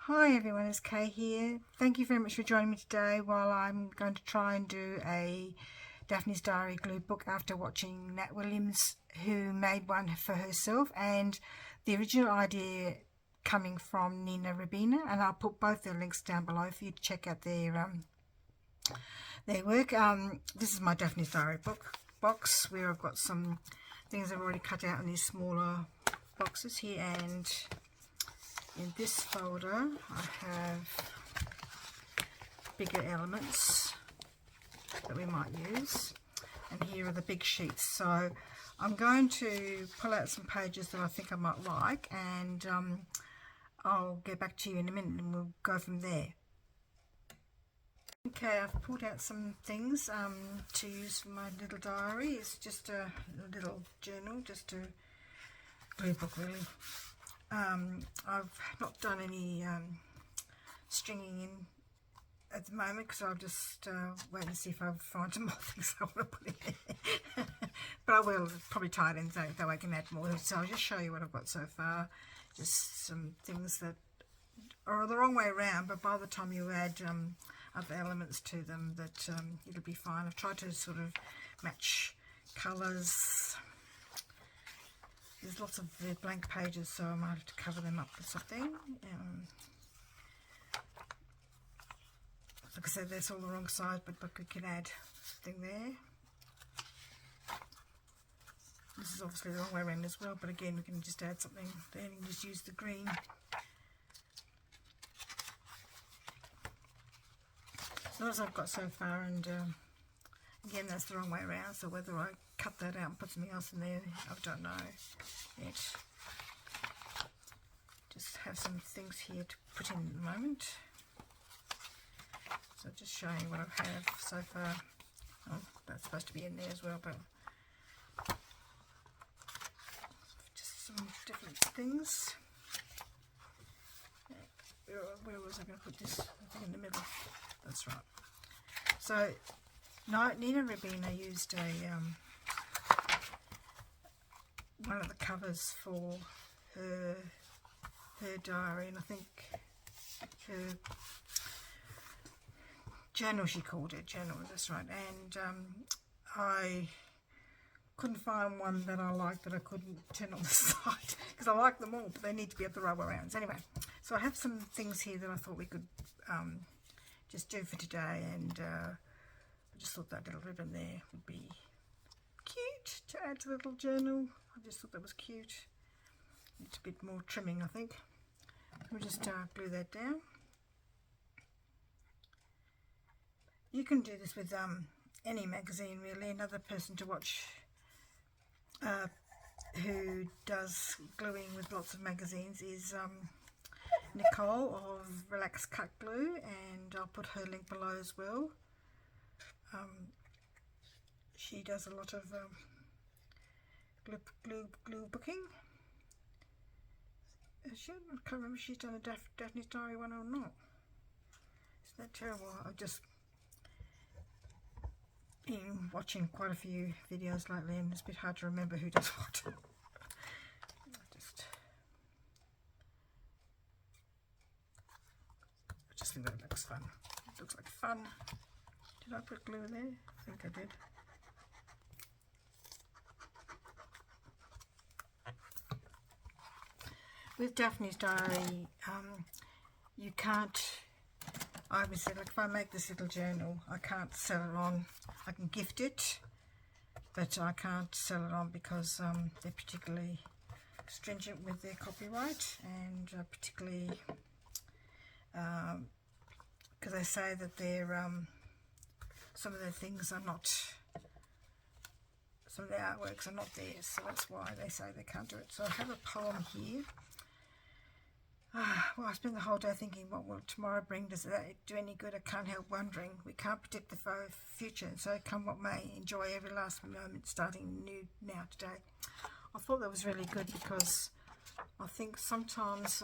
Hi everyone, it's Kay here. Thank you very much for joining me today while I'm going to try and do a Daphne's Diary glue book after watching Nat Williams, who made one for herself, and the original idea coming from Nina Ribena, and I'll put both their links down below for you to check out their work. This is my Daphne's Diary box where I've got some things I've already cut out in these smaller boxes here, and in this folder I have bigger elements that we might use, and here are the big sheets. So I'm going to pull out some pages that I think I might like, and I'll get back to you in a minute and we'll go from there. Okay, I've pulled out some things to use for my little diary. It's just a little journal, just a glue book really. I've not done any stringing in at the moment because I'll just wait and see if I find some more things I want to put in there. But I will probably tie it in so that way I can add more. So I'll just show you what I've got so far. Just some things that are the wrong way around, but by the time you add other elements to them, that it'll be fine. I've tried to sort of match colours. There's lots of blank pages, so I might have to cover them up with something. Like I said, that's all the wrong side, but we can add something there. This is obviously the wrong way around as well, but again, we can just add something there and just use the green. So that's what I've got so far, and again, that's the wrong way around, so whether I cut that out and put something else in there, I don't know yet. Just have some things here to put in at the moment. So just showing what I have so far. Oh, that's supposed to be in there as well, but just some different things. Where was I going to put this? I think in the middle. That's right. So Nina Ribena used one of the covers for her diary, and I think her journal, she called it journal, that's right. And I couldn't find one that I liked that I couldn't turn on the side, because I like them all, but they need to be up the right way around. So anyway, so I have some things here that I thought we could just do for today, and I just thought that little ribbon there would be cute to add to the little journal. I just thought that was cute. It's a bit more trimming, I think. We'll just glue that down. You can do this with any magazine really. Another person to watch who does gluing with lots of magazines is Nicole of Relax Cut Glue, and I'll put her link below as well. She does a lot of glue booking. I can't remember if she's done a Daphne's Diary one or not. Isn't that terrible? I've just been watching quite a few videos lately, and it's a bit hard to remember who does what. I just think that looks fun. It looks like fun. Did I put glue there? I think I did. With Daphne's Diary, you can't, I would say, like if I make this little journal, I can't sell it on. I can gift it, but I can't sell it on because they're particularly stringent with their copyright, and particularly because they say that they're some of their things are not, some of their artworks are not theirs, so that's why they say they can't do it. So I have a poem here. Well, I spent the whole day thinking, what will tomorrow bring? Does that do any good? I can't help wondering. We can't predict the future, and so come what may, enjoy every last moment, starting new now today. I thought that was really good because I think sometimes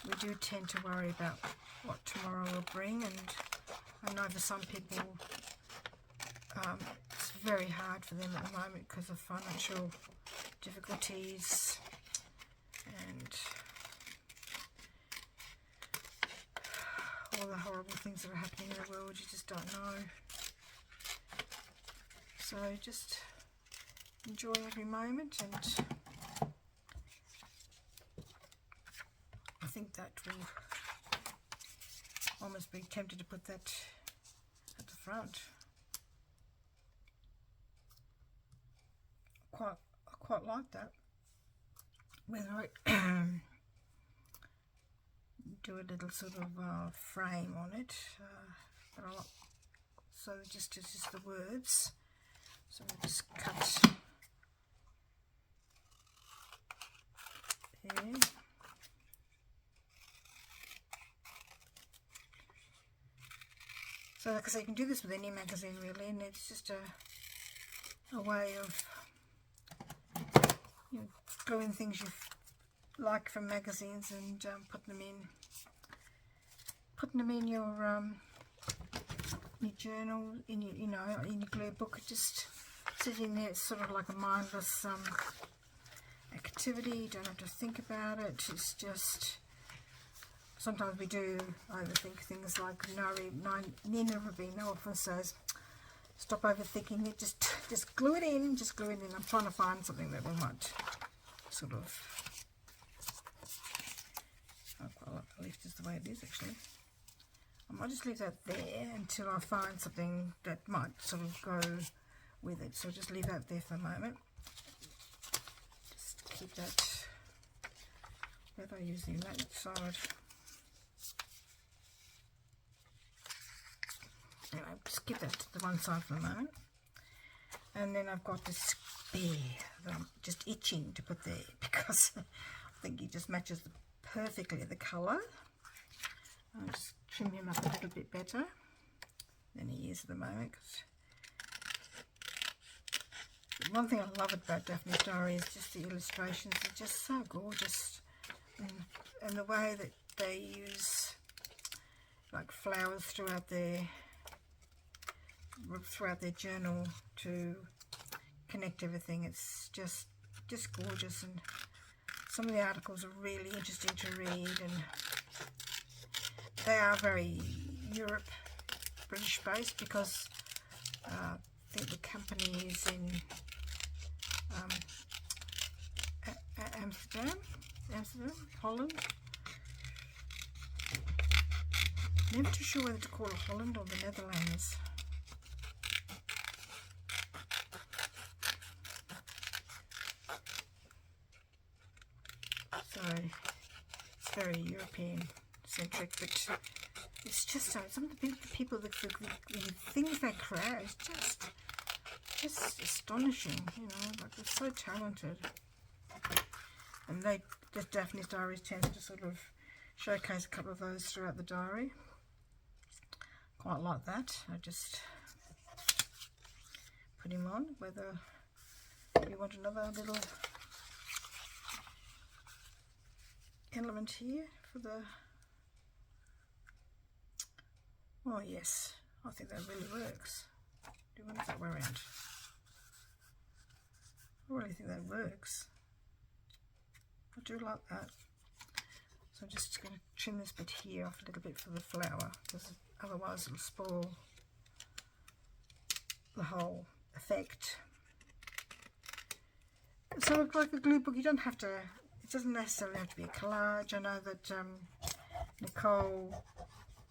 we do tend to worry about what tomorrow will bring, and I know for some people it's very hard for them at the moment because of financial difficulties, and all the horrible things that are happening in the world. You just don't know. So just enjoy every moment, and I think that will almost be tempted to put that at the front. I quite like that. Whether I do a little sort of frame on it, but I like, so it's just the words. So we'll just cut there. So like I say, you can do this with any magazine really, and it's just a way of, you know, gluing things you like from magazines and putting them in your journal, in your, in your glue book. Just sitting there, it's sort of like a mindless activity. You don't have to think about it. It's just, sometimes we do overthink things. Like Nina Ribena often says, stop overthinking it, just glue it in, I'm trying to find something that we might sort of, I quite like the leaf just the way it is actually. I might just leave that there until I find something that might sort of go with it. So just leave that there for a moment. Just keep that, whether I use the that side. Anyway, just keep that to the one side for a moment. And then I've got this bear that I'm just itching to put there because I think he just matches perfectly the colour. I'll just trim him up a little bit better than he is at the moment. One thing I love about Daphne's Diary is just the illustrations. They're just so gorgeous, and the way that they use like flowers throughout their journal to connect everything. It's just gorgeous, and some of the articles are really interesting to read, and they are very British based, because I think the company is in Amsterdam, Holland. Never too sure whether to call it Holland or the Netherlands. So it's very European centric, but it's just some of the people, the things they create is just astonishing, you know, like they're so talented. And Daphne's Diary tends to sort of showcase a couple of those throughout the diary. Quite like that. I just put him on. Whether you want another little element here for the, oh yes, I think that really works. Do you want it that way around? I really think that works. I do like that. So I'm just going to trim this bit here off a little bit for the flower, because otherwise it'll spoil the whole effect. So like a glue book, you don't have to, it doesn't necessarily have to be a collage. I know that Nicole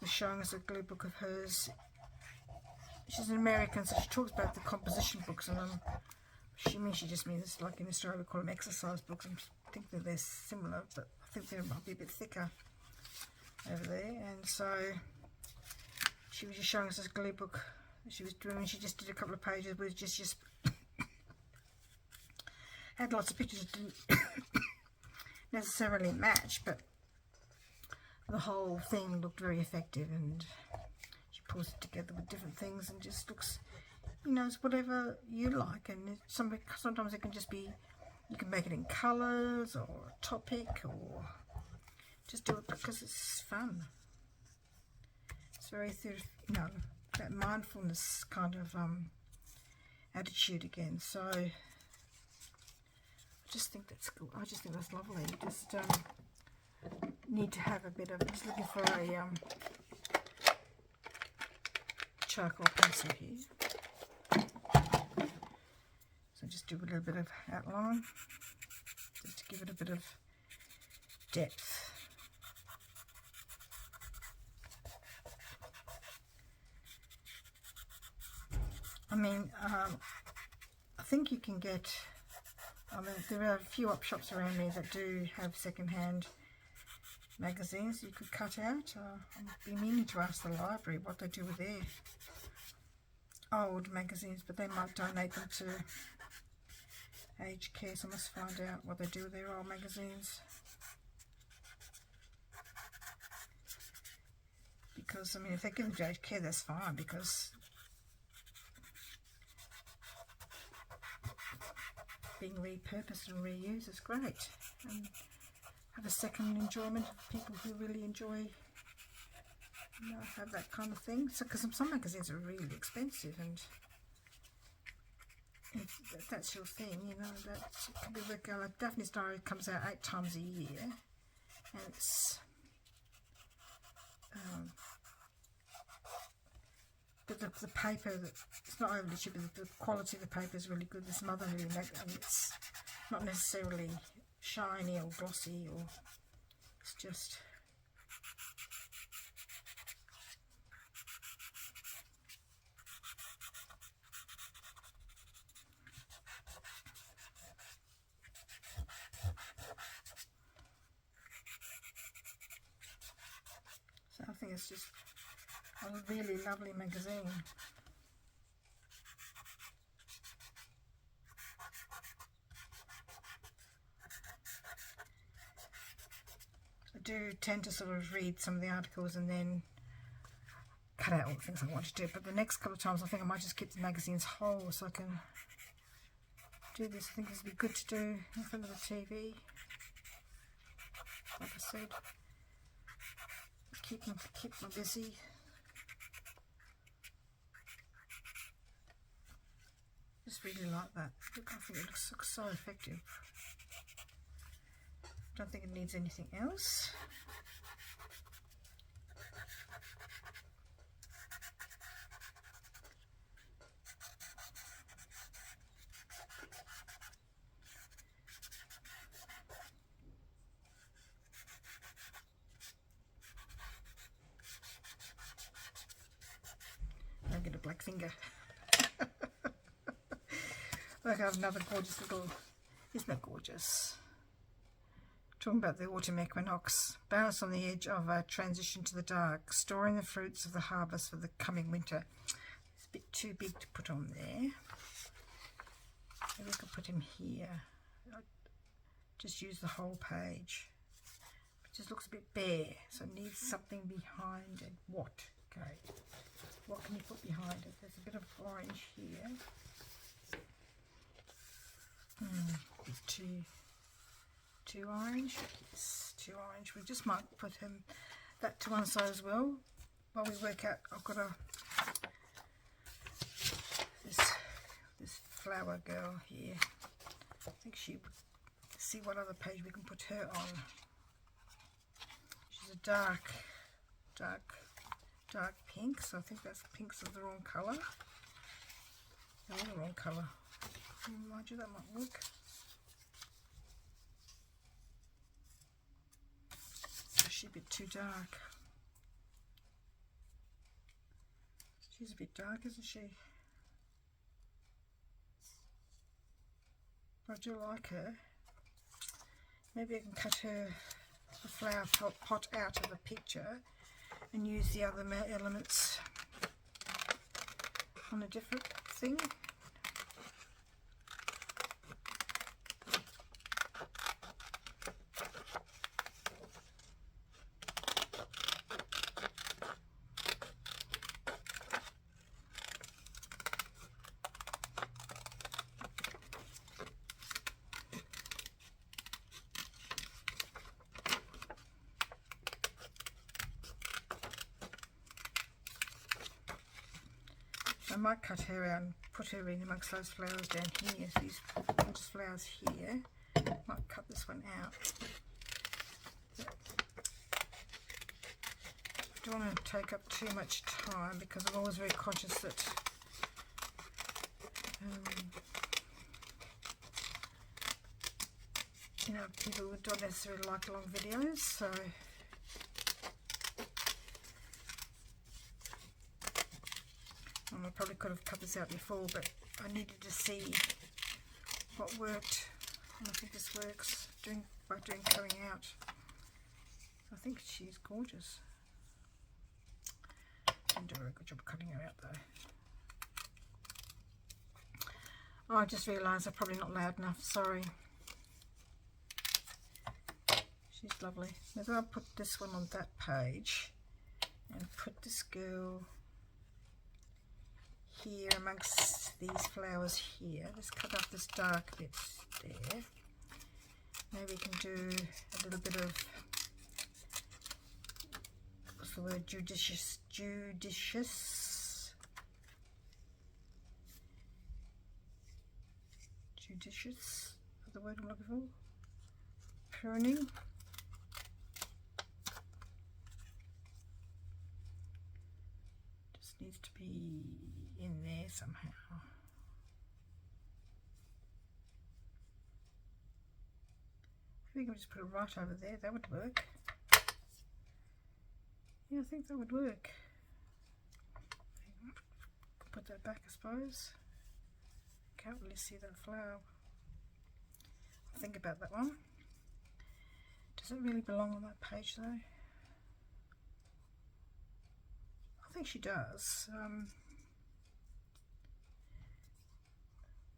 was showing us a glue book of hers. She's an American, so she talks about the composition books, and she just means, like in Australia we call them exercise books. I think that they're similar, but I think they might be a bit thicker over there. And so she was just showing us this glue book she was doing. She just did a couple of pages with just had lots of pictures that didn't necessarily match, but the whole thing looked very effective, and she pulls it together with different things and just looks, you know, it's whatever you like. And sometimes it can just be, you can make it in colours or a topic, or just do it because it's fun. It's very, you know, that mindfulness kind of attitude again. So I just think that's cool. I just think that's lovely. You just need to have a bit of, just looking for a charcoal pencil here. So just do a little bit of outline, just to give it a bit of depth. I mean, I think you can get, I mean, there are a few op shops around me that do have second-hand magazines you could cut out. I've been meaning to ask the library what they do with their old magazines, but they might donate them to aged care, so I must find out what they do with their old magazines. Because, I mean, if they give them to aged care, that's fine, because being repurposed and reused is great, and have a second enjoyment of people who really enjoy, you know, have that kind of thing. So, because some magazines are really expensive, and if that's your thing, you know, that could be worthwhile. Like Daphne's Diary comes out 8 times a year, and it's but the paper, it's not overly cheap, but the quality of the paper is really good. There's some other really, and it's not necessarily shiny or glossy, or it's just so I think it's just a really lovely magazine. I do tend to sort of read some of the articles and then cut out all the things I want to do, but the next couple of times I think I might just keep the magazines whole so I can do this. I think this would be good to do in front of the TV, like I said, keep them busy. Just really like that. Look, I think it looks so effective. Don't think it needs anything else. I'll get a black finger. Look, I have another gorgeous little, isn't that gorgeous? Talking about the autumn equinox, balanced on the edge of a transition to the dark, storing the fruits of the harvest for the coming winter. It's a bit too big to put on there. Maybe I could put him here. I'll just use the whole page. It just looks a bit bare, so it needs something behind it. What? Okay. What can you put behind it? There's a bit of orange here. Too orange. Yes, too orange. We just might put that to one side as well while we work out. I've got this flower girl here. I think she would see what other page we can put her on. She's a dark pink, so I think that's pinks are the wrong colour. They're all the wrong colour. Remind you that might work. She's a bit too dark. She's a bit dark, isn't she? I do like her. Maybe I can cut the flower pot out of the picture and use the other elements on a different thing. I might cut her out and put her in amongst those flowers down here. These gorgeous flowers here. Might cut this one out. don't want to take up too much time because I'm always very conscious that you know, people don't necessarily like long videos, so I probably could have cut this out before, but I needed to see what worked, and I think this works by doing cutting out. I think she's gorgeous. Didn't do a very good job cutting her out though. Oh, I just realised I'm probably not loud enough, sorry. She's lovely. Maybe I'll put this one on that page and put this girl here amongst these flowers here. Let's cut off this dark bit there. Maybe we can do a little bit of, what's the word, judicious is the word I'm looking for. Pruning. Just needs to be in there somehow. I think I'll just put it right over there. That would work. Yeah, I think that would work. Put that back, I suppose. Can't really see that flower. I'll think about that one. Does it really belong on that page though? I think she does.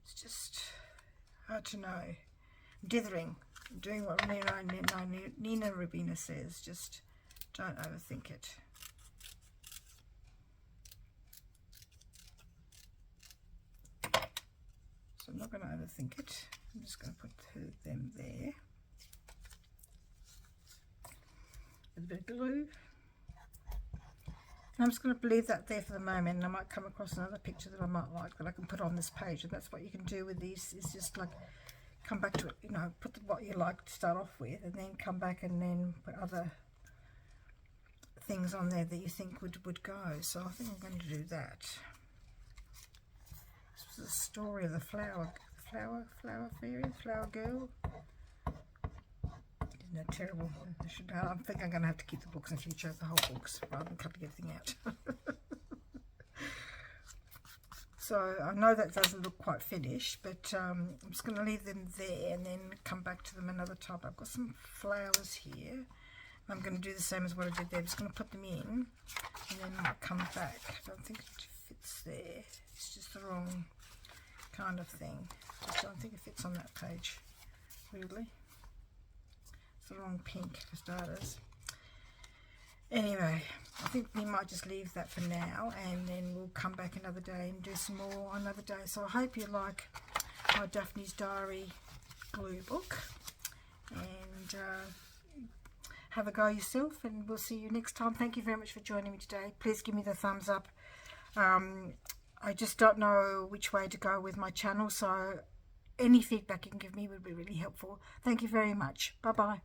It's just hard to know. Dithering, doing what Nina Ribena says, just don't overthink it. So I'm not going to overthink it. I'm just going to put them there. With a bit of glue. And I'm just going to leave that there for the moment, and I might come across another picture that I might like that I can put on this page. And that's what you can do with these, is just like come back to it, you know, put what you like to start off with, and then come back and then put other things on there that you think would go. So I think I'm going to do that. This was the story of the flower fairy, flower girl. Isn't that terrible? I think I'm going to have to keep the books in future, the whole books, rather than cutting everything out. So I know that doesn't look quite finished, but I'm just going to leave them there and then come back to them another time. I've got some flowers here. I'm going to do the same as what I did there. I'm just going to put them in and then I'll come back. I don't think it fits there. It's just the wrong kind of thing. I don't think it fits on that page, weirdly. It's the wrong pink for starters. Anyway, I think we might just leave that for now, and then we'll come back another day and do some more another day. So I hope you like my Daphne's Diary glue book, and have a go yourself, and we'll see you next time. Thank you very much for joining me today. Please give me the thumbs up. I just don't know which way to go with my channel, so any feedback you can give me would be really helpful. Thank you very much. Bye bye.